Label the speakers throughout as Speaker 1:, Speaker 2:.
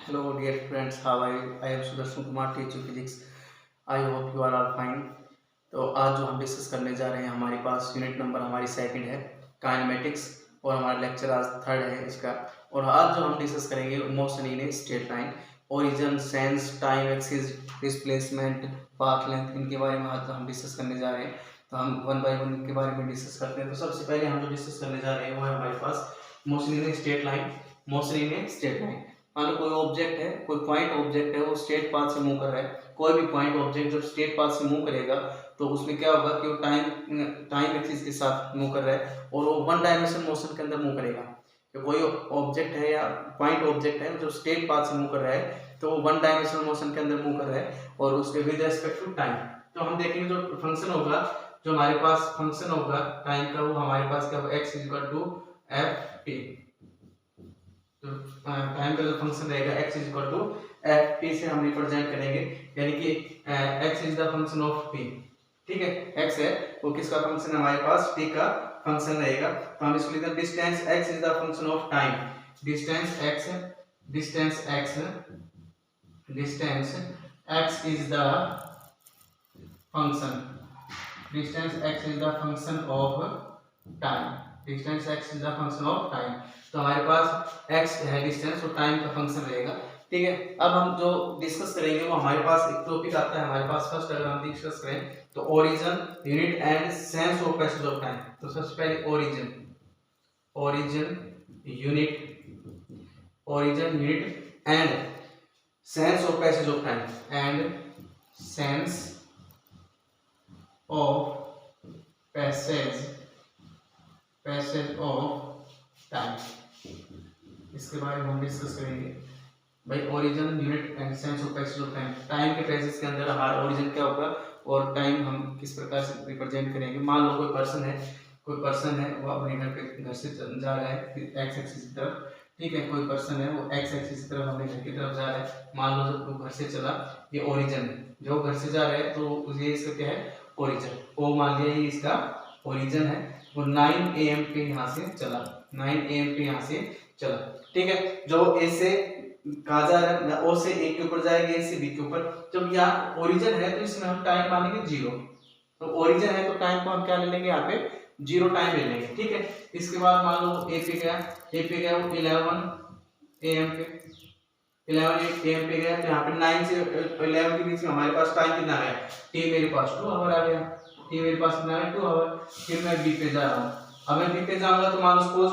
Speaker 1: Hello, dear friends. How are you? I am Sudarshan Kumar, teacher physics. I hope you are all fine. तो आज जो हम discuss करने जा रहे हैं, हमारे पास यूनिट नंबर हमारी सेकंड है काइनेमेटिक्स, और हमारा लेक्चर आज थर्ड है इसका। और आज जो हम डिस्कस करेंगे motion in a straight line, origin, sense, time axis, displacement, path length, इनके बारे में आज हम डिस्कस करने जा रहे हैं। तो हम वन बाय वन इनके बारे में डिस्कस करते हैं। तो सबसे पहले हम जो डिस्कस करने जा रहे हैं वो है हमारे पास motion in a straight line. Motion in a straight line, मान लो कोई ऑब्जेक्ट है, कोई पॉइंट ऑब्जेक्ट है, वो स्ट्रेट पाथ से मूव कर रहा है। कोई भी पॉइंट ऑब्जेक्ट जब स्ट्रेट पाथ से मूव करेगा तो उसमें क्या होगा कि वो टाइम एक्सिस के साथ मूव कर रहा है, और वो वन डायमेंशन मोशन के अंदर मूव करेगा। तो कोई ऑब्जेक्ट है या पॉइंट ऑब्जेक्ट है जो स्ट्रेट पाथ से मूव कर रहा है, तो वो वन डायमेंशनल मोशन के अंदर मूव कर रहा है, और उसके विद रेस्पेक्ट टू टाइम। तो हम देखेंगे जो फंक्शन होगा, जो हमारे पास फंक्शन होगा टाइम का, वो हमारे पास क्या होगा, x equal to f t. तो टाइम का जो फंक्शन रहेगा x is equal to f t से हम रिप्रेजेंट करेंगे, यानी कि x is the function of t। ठीक है, x है वो किसका फंक्शन है, हमारे पास t का फंक्शन रहेगा। तो हम इसको लिखते हैं distance x is the function of time. Distance x is the function, distance x is the function of time. Distance x is the function of time. तो हमारे पास x है डिस्टेंस, और टाइम का फंक्शन रहेगा। ठीक है, अब हम जो डिस्कस करेंगे वो हमारे पास एक टॉपिक आता है हमारे पास। फर्स्ट अगर हम डिस्कस करें तो origin, unit and sense of passage of time. तो सबसे पहले origin unit and sense of passage of time, and sense of passage of time, इसके बारे में हम डिस्कस करेंगे। भाई origin, unit and sense of passage of time, time के पैसेज के अंदर हमारा ओरिजिन क्या होगा और टाइम हम किस प्रकार से रिप्रेजेंट करेंगे। मान लो कोई पर्सन है वो अपने घर से जा रहा है एक्स एक्सिस की तरफ। ठीक है, कोई पर्सन है वो एक्स एक्सिस की तरफ अपने घर की तरफ जा रहा है। मान लो जब वो घर से चला, ये ओरिजिन है, जो घर से जा रहा है तो ये इसका क्या है, ओरिजिन। वो मान लिया ये इसका ओरिजिन है। वो 9 AM पे यहाँ से चला, 9 AM पे यहाँ से चला। ठीक है, जो ए से कहा जा रहा है, ओ से ए के ऊपर जाएगा, ए से बी के ऊपर। जब यहाँ ओरिजिन है तो इसमें हम टाइम मानेंगे 0। तो ओरिजिन है तो टाइम को हम क्या ले लेंगे, यहाँ पे 0 टाइम ले लेंगे। ठीक है, इसके बाद मान लो ए पे गया वो 11 AM पे, 11 AM पे गया। तो यहाँ पे 9 से 11 के बीच में हमारे पास टाइम कितना है, टी मेरे पास 2 आवर आ गया। टी मेरे पास कितना है, 2 आवर। फिर मैं बी पे जा रहा हूँ। अब मैं बी पे जाऊंगा तो मान लो सपोज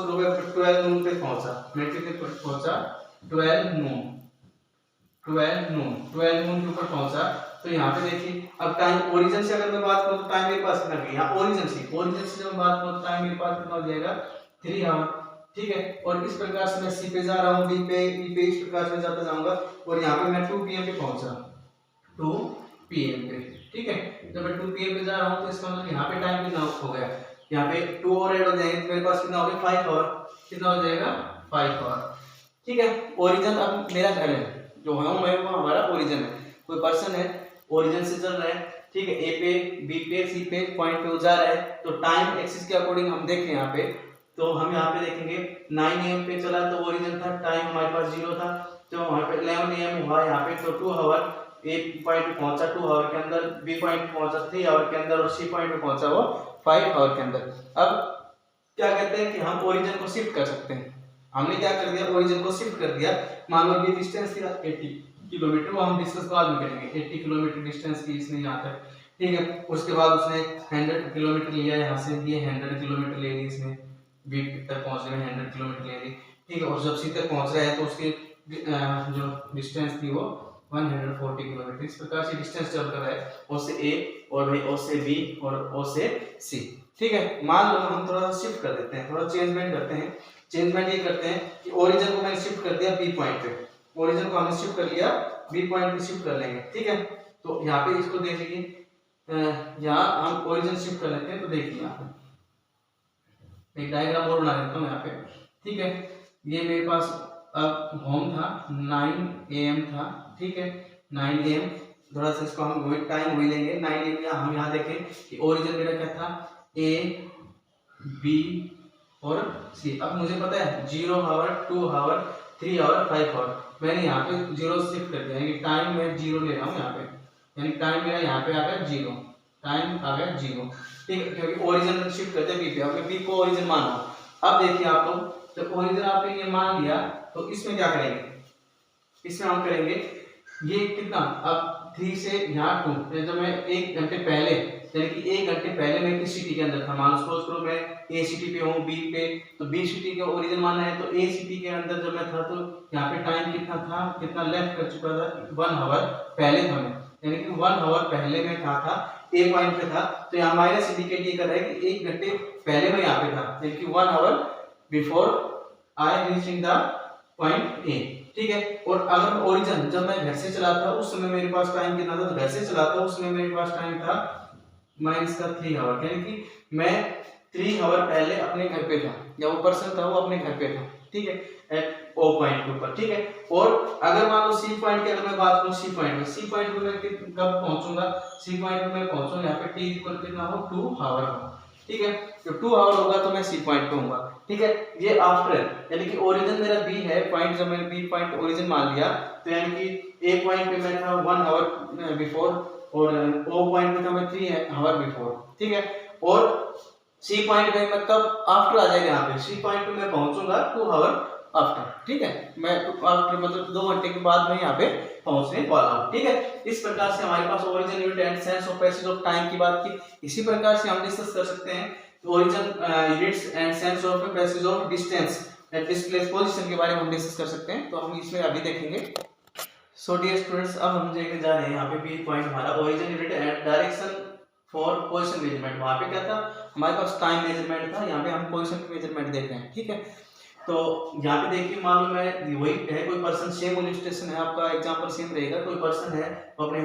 Speaker 1: 12 नून पे पहुंचा। मैं कितने पे पहुंचा, 12 नून के ऊपर पहुंचा। तो यहाँ पे देखिए अब टाइम ओरिजिन से अगर मैं बात करूँ तो टाइम मेरे पास कितना गया, ओरिजिन से जब मैं बात करूँ तो टाइम मेरे पास कितना हो जाएगा, 3 आवर। ठीक है, और इस प्रकार से मैं सी पे जा रहा हूँ, बी पे इस प्रकार से जाता जाऊंगा, और यहाँ पे मैं 2 PM पे पहुंचा, 2 PM पे। ठीक है, जब मैं 2 PM पे जा रहा हूँ तो इसका मतलब यहाँ पे टाइम कितना हो गया, यहाँ पे 2 और ऐड हो जाएंगे तो मेरे पास कितना हो गया, 5 आवर। कितना हो जाएगा, 5 आवर। ठीक है, ओरिजिन अब मेरा घर है, जो हूँ मैं वो हमारा ओरिजिन है। कोई पर्सन है, ओरिजिन से चल रहा है। ठीक है, ए पे, बी पे, सी पे पॉइंट पे जा रहा है। तो टाइम एक्सिस के अकॉर्डिंग हम देखें यहाँ पे, तो हम यहाँ पे देखेंगे 9 AM पे चला तो ओरिजिन था, टाइम हमारे पास 0 था। तो वहाँ पे 11 AM हुआ यहाँ पे, तो 2 आवर। ए पॉइंट पे पहुंचा 2 आवर के अंदर, बी पॉइंट पे पहुंचा 3 आवर के अंदर, और सी पॉइंट पे पहुंचा वो 5 आवर के अंदर। अब क्या कहते हैं कि हम ओरिजिन को शिफ्ट कर सकते हैं। हमने क्या कर दिया, ओरिजिन को शिफ्ट कर दिया। मान लो ये डिस्टेंस थी 80 किलोमीटर, वो हम डिस्कस बाद में करेंगे। 80 किलोमीटर डिस्टेंस की इसने यहाँ तक। ठीक है, उसके बाद उसने 100 किलोमीटर लिया यहाँ से, ये 100 किलोमीटर ले ली इसने, बी तक पहुंचने में 100 किलोमीटर ले ली। ठीक है, और जब सी तक पहुंच रहा है तो उसकी जो डिस्टेंस थी वो 140 किलोमीटर। इस प्रकार से डिस्टेंस चल कर है, ओ से ए, और भाई ओ से बी, और ओ से सी। ठीक है, मान लो हम थोड़ा सा शिफ्ट कर देते हैं, थोड़ा चेंजमेंट करते हैं। चेंजमेंट ये करते हैं कि ओरिजिन को मैंने शिफ्ट कर दिया बी पॉइंट पे, ओरिजिन को हमने शिफ्ट कर लिया बी पॉइंट पे शिफ्ट कर लेंगे। ठीक है, तो यहाँ पे इसको देख लीजिए, यहाँ हम ओरिजिन शिफ्ट कर लेते हैं। तो देखिए यहाँ पे एक डायग्राम और बना देता हूँ यहाँ पे। ठीक है, ये मेरे पास अब होम था, 9 AM था। ठीक है, 9 AM, थोड़ा सा इसको हम टाइम वही लेंगे 9 AM। हम यहाँ देखें कि ओरिजिन मेरा क्या था, ए, बी और सी। अब मुझे पता है 0 आवर, 2 आवर, 3 आवर, 5 आवर। मैंने यहाँ पे 0 शिफ्ट कर दिया, यानी टाइम मैं 0 ले रहा हूँ यहाँ पे, यानी टाइम मेरा यहाँ पे आ गया 0, टाइम आ गया 0, ठीक है, क्योंकि ओरिजिन शिफ्ट करते हैं बी पे, आपने बी को ओरिजिन माना। अब देखिए आप लोग, जब ओरिजिन आपने ये मान लिया तो इसमें क्या करेंगे, इसमें हम करेंगे ये कितना, अब 3 से यहाँ 2, जब मैं 1 घंटे पहले, यानी कि 1 घंटे पहले मैं किस सिटी के अंदर था, मान सपोज करो मैं ए सिटी पे हूँ, बी पे, तो बी सिटी के ओरिजिन माना है, तो ए सिटी के अंदर जब मैं था तो यहाँ पे टाइम कितना था, कितना लेफ्ट कर चुका था, 1 आवर पहले था मैं, यानी कि 1 आवर पहले मैं था ए पॉइंट पे था, तो यहाँ माइनस इंडिकेट ये कर रहा है कि 1 घंटे पहले मैं यहाँ पे था, यानी कि 1 hour before I reaching the point A, ठीक है। और अगर ओरिजिन जब मैं घर से चला था उस समय मेरे पास टाइम कितना था, तो घर से चला था उस समय मेरे पास टाइम था माइनस का 3 आवर, यानी कि मैं 3 आवर पहले अपने घर पे था, या वो पर्सन था वो अपने घर पे था, ठीक है, एट ओ पॉइंट के ऊपर, ठीक है। और अगर मान लो सी पॉइंट की अगर मैं बात करूं, सी पॉइंट पे मैं कब पहुंचूंगा, सी पॉइंट पे मैं पहुंचूंगा यहाँ पे टी इक्वल कितना हो, 2 आवर हो, ठीक है, जब 2 आवर होगा तो मैं सी पॉइंट पे होऊंगा, ठीक है। ये आफ्टर, यानी कि ओरिजिन मेरा बी है पॉइंट, जब मैंने बी पॉइंट ओरिजिन मान लिया, तो यानी कि ए पॉइंट पे मैं था 1 आवर बिफोर, और ओ पॉइंट पे था मैं 3 आवर बिफोर, ठीक है। और सी पॉइंट पे मैं कब आफ्टर आ जाएगा, यहाँ पे सी पॉइंट पे मैं पहुंचूंगा 2 आवर आफ्टर, ठीक है, मैं आफ्टर मतलब 2 घंटे के बाद मैं यहाँ पे पहुंचने वाला हूँ, ठीक है। इस प्रकार से हमारे पास origin, unit and sense of passage of time की बात की, इसी प्रकार से हम डिस्कस कर सकते हैं origin, units and sense of passage of distance at displace position के बारे में हम डिस्कस कर सकते हैं, तो हम इसमें अभी देखेंगे। सो डियर स्टूडेंट्स, अब हम देखने जा रहे हैं यहाँ पे बी पॉइंट हमारा origin, unit and direction for position measurement. वहां पे क्या था, हमारे पास टाइम मेजरमेंट था, यहाँ पे हम पोजीशन की मेजरमेंट देख रहे हैं, ठीक है। तो यहाँ पे देखिए, मान लो मैं वही है, कोई पर्सन सेम इलस्ट्रेशन है, आपका एग्जांपल सेम रहेगा, कोई पर्सन है वो अपने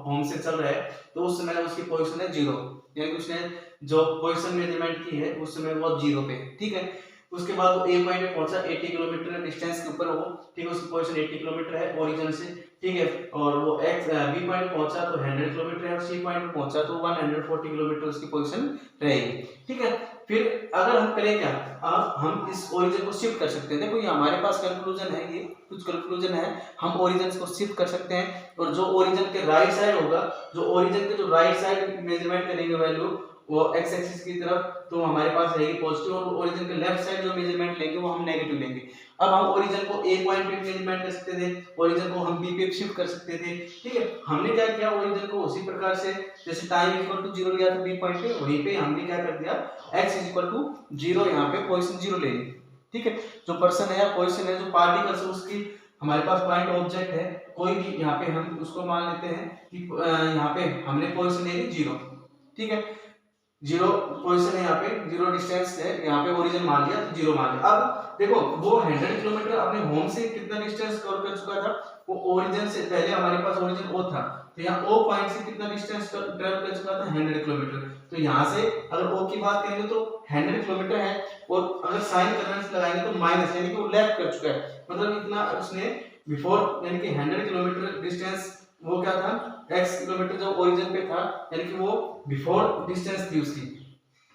Speaker 1: होम से चल रहा है, तो उस समय उसकी पोजीशन है 0, यानी कि उसने जो पोजीशन मेजरमेंट की है उस समय वो 0 पे, ठीक है। उसके बाद वो ए पॉइंट पे पहुंचा 80 किलोमीटर डिस्टेंस के ऊपर वो, ठीक है, उसकी पोजीशन 80 किलोमीटर है ओरिजिन से, ठीक है। और वो एक्स बी पॉइंट पहुंचा तो 100 किलोमीटर है, और सी पॉइंट पे पहुंचा तो 140 किलोमीटर उसकी पोजीशन रहेगी, ठीक है। फिर अगर हम करें क्या, अब हम इस ओरिजिन को शिफ्ट कर सकते हैं, देखो ये हमारे पास कंक्लूजन है, ये कुछ कंक्लूजन है, हम ओरिजिन को शिफ्ट कर सकते हैं, और जो ओरिजिन के राइट साइड होगा, जो ओरिजिन के जो राइट साइड मेजरमेंट करेंगे वैल्यू वो एक्स एक्सिस की तरफ, तो हमारे पास रहेगी पॉजिटिव, और ओरिजिन के लेफ्ट साइड जो मेजरमेंट लेंगे वो हम नेगेटिव लेंगे। अब हम ओरिजिन को ए पॉइंट पे मेजरमेंट कर सकते थे, ओरिजिन को हम बी पे शिफ्ट कर सकते थे, ठीक है। हमने क्या किया, ओरिजिन को उसी प्रकार से जैसे टाइम इक्वल टू 0 लिया था बी पॉइंट पे, वहीं पे हमने क्या कर दिया, x इज इक्वल टू 0, यहाँ पे पोजीशन 0 ले ली, ठीक है। जो पर्सन है या पोजीशन है, जो पार्टिकल्स है, उसकी हमारे पास पॉइंट ऑब्जेक्ट है कोई भी, यहाँ पे हम उसको मान लेते हैं कि यहाँ पे हमने पोजीशन ले ली 0, ठीक है, 0 पोजीशन है, यहाँ पे 0 डिस्टेंस है, यहाँ पे ओरिजिन मान लिया तो 0 मान लिया। अब देखो वो 100 किलोमीटर अपने होम से कितना डिस्टेंस कवर कर चुका था, वो ओरिजिन से पहले हमारे पास ओरिजिन ओ था, तो यहाँ ओ पॉइंट से कितना डिस्टेंस ट्रैवल कर चुका था, 100 किलोमीटर। तो यहाँ से अगर ओ की बात करेंगे तो 100 किलोमीटर है, और अगर साइन कन्वेंशन लगाएंगे तो माइनस, यानी कि वो लेफ्ट कर चुका है, मतलब इतना उसने बिफोर, यानी कि 100 किलोमीटर डिस्टेंस वो क्या था, x किलोमीटर जो ओरिजिन पे था, यानी कि वो बिफोर डिस्टेंस थी उसकी,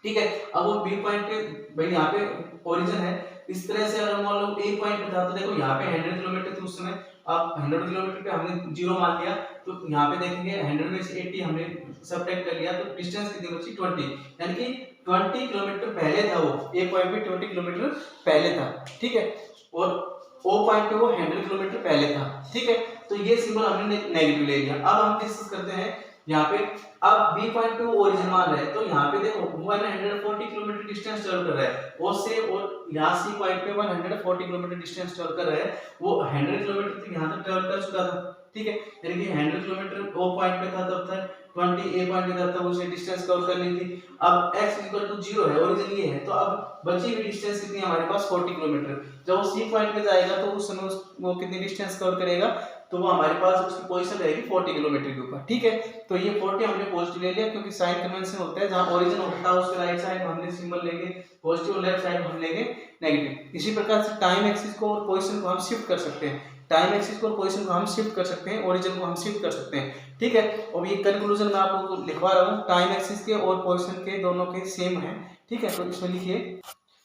Speaker 1: ठीक है। अब वो बी पॉइंट पे भाई यहाँ पे ओरिजिन है, इस तरह से अगर मान लो ए पॉइंट पे था, तो देखो यहाँ पे 100 किलोमीटर थी उस समय, अब 100 किलोमीटर पे हमने 0 मान लिया, तो यहाँ पे देखेंगे 100 में से 80 हमने सबट्रैक्ट कर लिया, तो डिस्टेंस कितनी बची, 20, यानी कि 20 किलोमीटर पहले था वो, ए पॉइंट पे 20 किलोमीटर पहले था, ठीक है, और ओ पॉइंट पे वो 100 किलोमीटर पहले था, ठीक है। तो ये सिंबल हमने नेगेटिव ले लिया। अब हम डिस्कस करते हैं यहाँ पे, अब बी पॉइंट पे वो ओरिजिन मान रहे हैं, तो यहाँ पे देखो 140 किलोमीटर डिस्टेंस ट्रैवल कर रहा है ओ से, और यहाँ सी पॉइंट पे 140 किलोमीटर डिस्टेंस ट्रैवल कर रहा है, वो 100 किलोमीटर तक यहाँ तक ट्रैवल कर चुका था, ठीक है, यानी कि 100 किलोमीटर ओ पॉइंट पे था तब तक, 20 ए पॉइंट पे था तब उसने डिस्टेंस कवर कर ली थी। अब x इक्वल टू 0 है, ओरिजिन ये है, तो अब बची हुई डिस्टेंस कितनी है हमारे पास, 40 किलोमीटर। जब वो सी पॉइंट पे जाएगा तो उस समय वो कितनी डिस्टेंस कवर करेगा, तो वो हमारे पास उसकी पोजीशन रहेगी 40 किलोमीटर के ऊपर, ठीक है। तो ये 40 हमने पॉजिटिव ले लिया, क्योंकि साइन कन्वेंशन होता है, जहां ओरिजिन होता है उसके राइट साइड हमने सिंबल लेंगे पॉजिटिव, लेफ्ट साइड हम लेंगे नेगेटिव। इसी प्रकार से टाइम एक्सिस को और पोजीशन को हम शिफ्ट कर सकते हैं, टाइम एक्सिस को और पोजीशन को हम शिफ्ट कर सकते हैं, ओरिजिन को हम शिफ्ट कर सकते हैं, ठीक है। और ये कंक्लूजन मैं आप लोगों को लिखवा रहा हूँ, टाइम एक्सिस के और पोजीशन के दोनों के सेम है, ठीक है। तो इसमें लिखिए,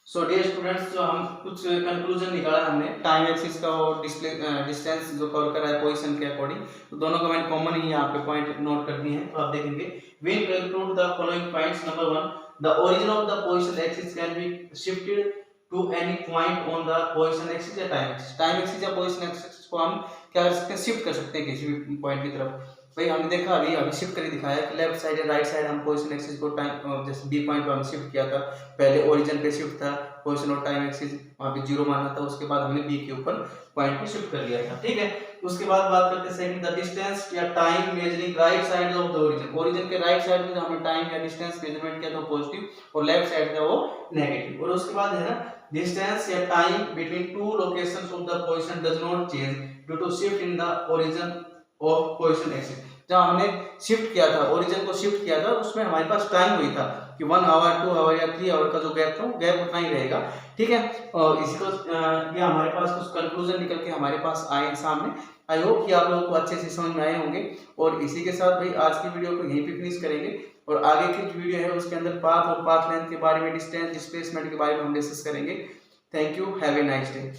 Speaker 1: सो डियर स्टूडेंट्स, जो हम कुछ कंक्लूजन निकाला हमने टाइम एक्सिस का और डिस्प्ले डिस्टेंस जो कवर कर रहा है पोजीशन के अकॉर्डिंग, तो दोनों का मैंने कॉमन ही यहाँ पे पॉइंट नोट कर दिए हैं। तो आप देखेंगे we conclude the following points. Number 1, the origin of the position axis can be shifted to any point on the position axis या टाइम एक्सिस। टाइम एक्सिस या पोजीशन एक्सिस को हम क्या कर सकते हैं, शिफ्ट कर सकते हैं किसी भी पॉइंट की तरफ। भाई हमने देखा अभी शिफ्ट करके दिखाया कि लेफ्ट साइड या राइट साइड हम पोजीशन एक्सिस को टाइम जैसे बी पॉइंट पे हम शिफ्ट किया था, पहले ओरिजिन पे शिफ्ट था पोजीशन और टाइम एक्सिस वहां पे 0 माना था, उसके बाद हमने बी के ऊपर पॉइंट पे शिफ्ट कर लिया था। ठीक है, उसके बाद बात करते हैं सेकंड, द डिस्टेंस या time measuring right side of the origin. Origin के राइट साइड में जो हमने टाइम या डिस्टेंस मेजरमेंट किया था पॉजिटिव और लेफ्ट साइड था वो नेगेटिव। और उसके बाद है ना डिस्टेंस या time between two locations of the position does not change due to shift in the origin of position axis. जब हमने शिफ्ट किया था, ओरिजिन को शिफ्ट किया था, उसमें हमारे पास टाइम हुई था कि 1 आवर 2 आवर या 3 आवर का जो गैप था वो गैप उतना ही रहेगा। ठीक है, और इसी को ये हमारे पास कुछ कंक्लूजन निकल के हमारे पास आए सामने। आई होप कि आप लोगों को अच्छे से समझ में आए होंगे। और इसी के साथ भाई आज की वीडियो को यहीं पे फिनिश करेंगे और आगे की जो वीडियो है उसके अंदर पाथ और पाथ लेंथ के बारे में, डिस्टेंस डिस्प्लेसमेंट के बारे में हम डिस्कस करेंगे। Thank you, have a nice day.